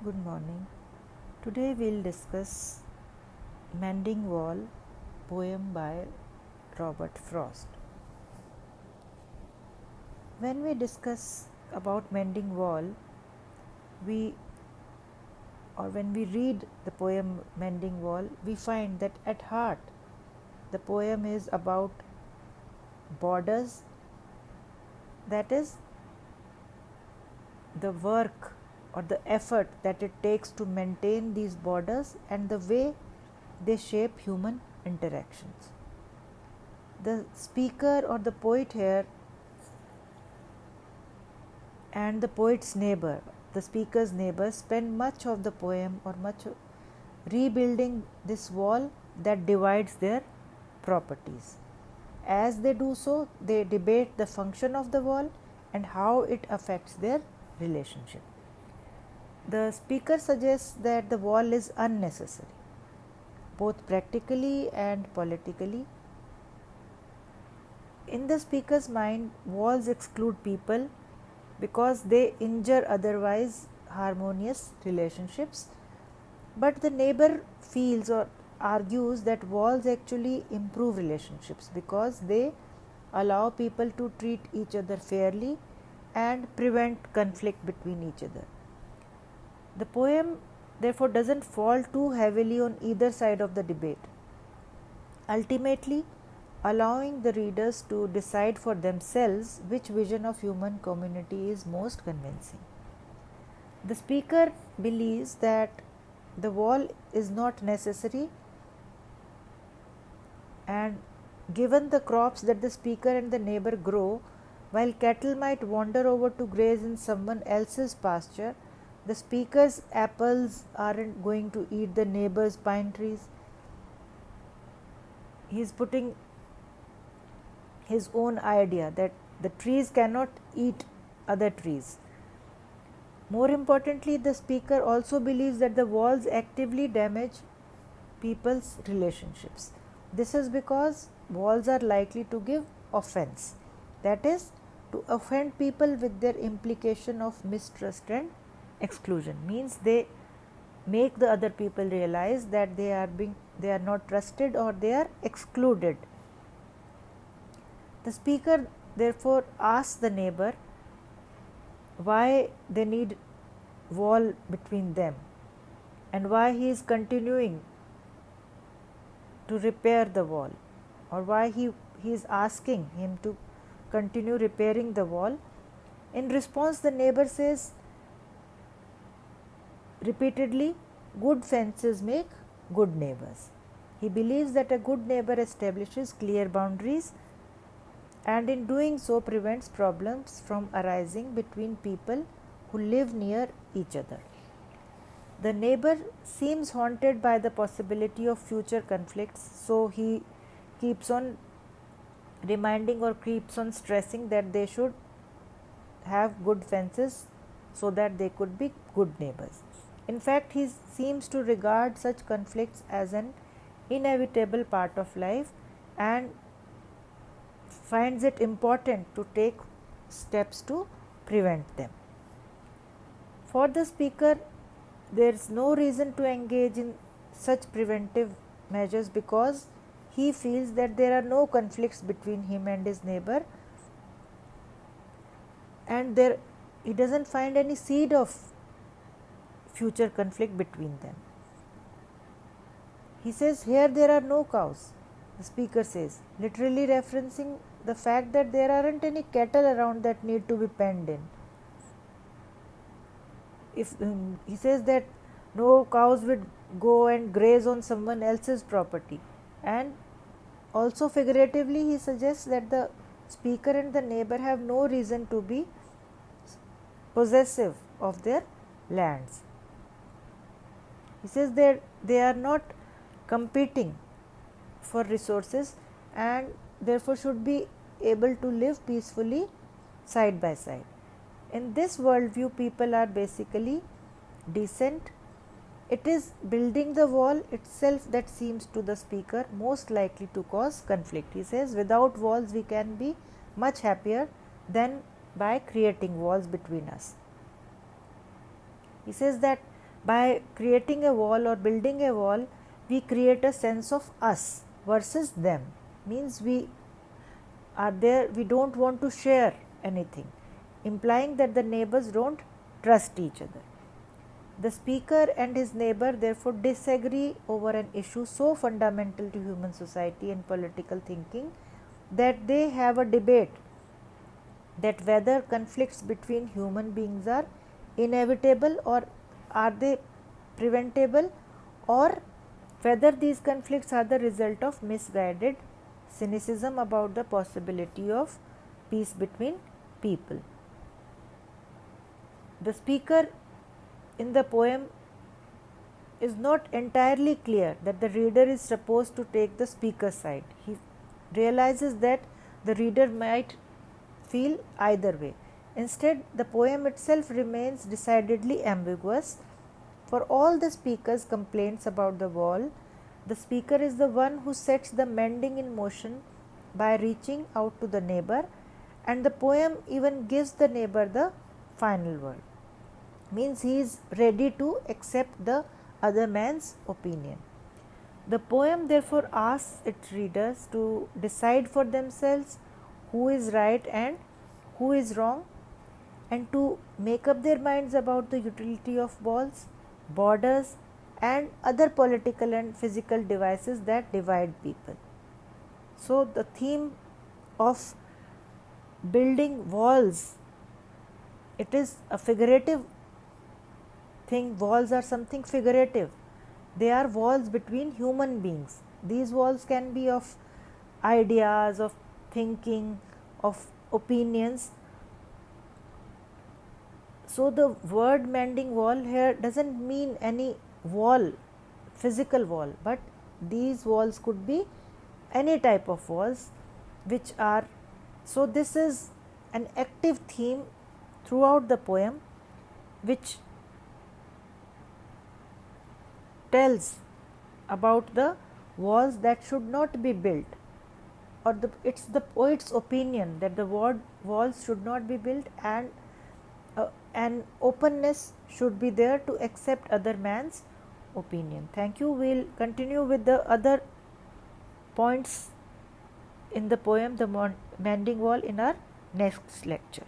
Good morning. Today we'll discuss Mending Wall, poem by Robert Frost. When we discuss about Mending Wall, we when we read the poem Mending Wall, we find that at heart the poem is about borders, that is, the work or the effort that it takes to maintain these borders and the way they shape human interactions. The speaker or the poet here and the poet's neighbor, the speaker's neighbor, spend much of the poem or much rebuilding this wall that divides their properties. As they do so, they debate the function of the wall and how it affects their relationship. The speaker suggests that the wall is unnecessary, both practically and politically. In the speaker's mind, walls exclude people because they injure otherwise harmonious relationships, but the neighbor feels or argues that walls actually improve relationships because they allow people to treat each other fairly and prevent conflict between each other. The poem therefore doesn't fall too heavily on either side of the debate, ultimately allowing the readers to decide for themselves which vision of human community is most convincing. The speaker believes that the wall is not necessary, and given the crops that the speaker and the neighbor grow, while cattle might wander over to graze in someone else's pasture, the speaker's apples aren't going to eat the neighbor's pine trees. He is putting his own idea that the trees cannot eat other trees. More importantly, the speaker also believes that the walls actively damage people's relationships. This is because walls are likely to give offense, that is, to offend people with their implication of mistrust and exclusion. Means they make the other people realize that they are not trusted or they are excluded. The speaker therefore asks the neighbor why they need wall between them and why he is continuing to repair the wall, or why he is asking him to continue repairing the wall. In response, the neighbor says repeatedly, good fences make good neighbors. He believes that a good neighbor establishes clear boundaries and in doing so prevents problems from arising between people who live near each other. The neighbor seems haunted by the possibility of future conflicts, so he keeps on reminding or keeps on stressing that they should have good fences so that they could be good neighbors. In fact, he seems to regard such conflicts as an inevitable part of life and finds it important to take steps to prevent them. For the speaker, there is no reason to engage in such preventive measures because he feels that there are no conflicts between him and his neighbor, and he doesn't find any seed of future conflict between them. He says, here there are no cows, the speaker says, literally referencing the fact that there aren't any cattle around that need to be penned in. If he says that no cows would go and graze on someone else's property, and also figuratively he suggests that the speaker and the neighbor have no reason to be possessive of their lands. He says that they are not competing for resources and therefore should be able to live peacefully side by side. In this worldview, people are basically decent. It is building the wall itself that seems to the speaker most likely to cause conflict. He says, without walls we can be much happier than by creating walls between us. He says that By creating a wall or building a wall, we create a sense of us versus them. Means we are there, we don't want to share anything, implying that the neighbors don't trust each other. The speaker and his neighbor therefore disagree over an issue so fundamental to human society and political thinking that they have a debate that whether conflicts between human beings are inevitable or are they preventable, or whether these conflicts are the result of misguided cynicism about the possibility of peace between people. The speaker in the poem is not entirely clear that the reader is supposed to take the speaker's side. He realizes that the reader might feel either way. Instead, the poem itself remains decidedly ambiguous. For all the speaker's complaints about the wall, the speaker is the one who sets the mending in motion by reaching out to the neighbor, and the poem even gives the neighbor the final word. Means he is ready to accept the other man's opinion. The poem therefore asks its readers to decide for themselves who is right and who is wrong, and to make up their minds about the utility of walls, borders, and other political and physical devices that divide people. So, the theme of building walls, it is a figurative thing. Walls are something figurative. They are walls between human beings. These walls can be of ideas, of thinking, of opinions. So the word mending wall here doesn't mean any wall, physical wall, but these walls could be any type of walls which are. So this is an active theme throughout the poem, which tells about the walls that should not be built, or it's the poet's opinion that the walls should not be built, and an openness should be there to accept other man's opinion. Thank you. We'll continue with the other points in the poem, The Mending Wall, in our next lecture.